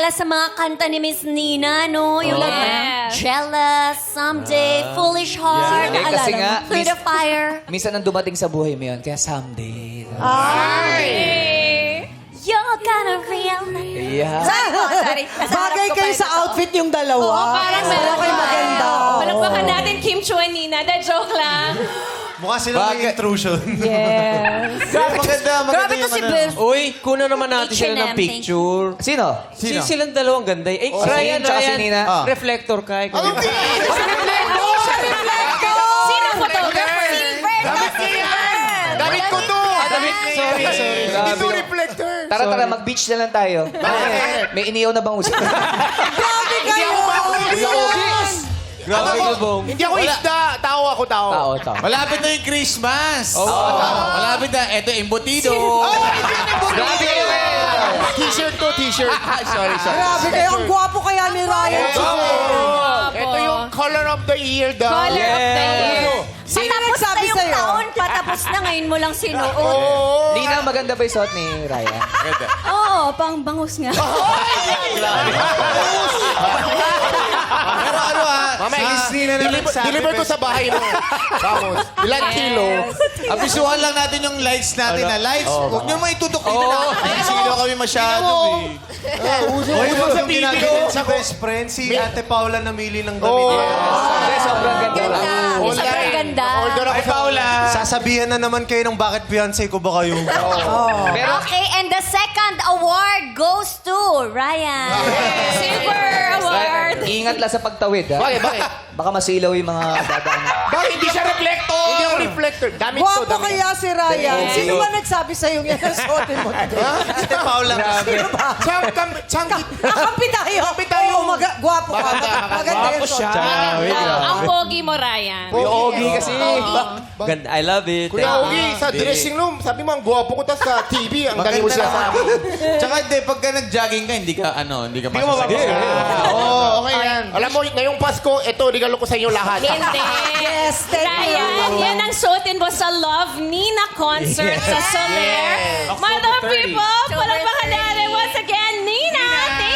sa mga kanta ni Miss Nina, no? Yung like, Jealous, Someday, Foolish Heart, Yeah, kasi nga, Through the Fire. Minsan ang dumating sa buhay mo yun, kaya someday. You're gonna realize. Yeah. Sorry. Bagay kayo sa outfit yung dalawa. Oo, parang meron Okay, maganda. Palagpakan natin Kim Chu and Nina. That joke lang. Mukha silang may intrusion. Yes. Grabe to si Bill. Uy, kuna naman natin sila H&M, ng picture. Sino? Silang dalawang ganda. Eh, Ryan, tsaka si Nina. Reflector ka. Sino photographer? Damit ko to! Sorry. Ito reflector. Tara, mag-beach na lang tayo. May iniyaw na bang usap? Grabe kayo! Grabe ka, Bong. Hindi ako isda. Tao ako, tao. Tao. Malapit na yung Christmas. Malapit na. Eto, embutido. Grabe kayo T-shirt to, t-shirt. Sorry. Grabe kayo. Ang gwapo kaya ni Ryan. Ito yung color of the year daw. Color of the year. Sino Patapos na nagsabi yung sa'yo? taon, patapos na ngayon mo lang sinuot. Nina, maganda ba yung suot ni Ryan? Oo, pang bangus nga. Pero ano Deliver ko sa bahay mo. Vamos. Ilang kilo? Abisuhan lang natin yung lights natin na lights. Huwag nyo naman itutok dito na. Sino kami masyado eh. Uy, sa yung video. ginagalit sa best friend, si Ate Paula namili ng damit niya. Hindi, sobrang ganda lang. Sobrang ganda. Order ako Ay, Paula. Sasabihan na naman kayo ng bakit fiancé ko ba kayo? Pero, Okay, and the second award goes to Ryan. Silver Award. ingat lang sa pagtawid, ha? Bakit? Baka masilaw yung mga dadaan. Bakit hindi siya reflector? Hindi ako reflector. Damit to, Gwapo damit. kaya si Ryan. Sino ba nagsabi sa'yo yan ang suotin mo? Ate Paula. Sino ba? Champi. Kampi tayo. Kampi tayo. Oo, gwapo ka. Maganda yung suot. Ang pogi mo, Ryan. Yung Ogie kasi. Ganda. I love it. Kuya Ogie, sa dressing room, sabi mo ang gwapo ko, tapos sa TV, ang galing mo siya sa Tsaka hindi, pagka nag-jogging ka, hindi ka masasabi. Oo, okay yan. Alam mo, ngayong Pasko, ito, regalo ko sa inyo lahat. Hindi. Yes, thank you. Ryan, yan ang suotin mo sa Love Nina concert sa Soler. Mother people, palagpakan natin once again, Nina.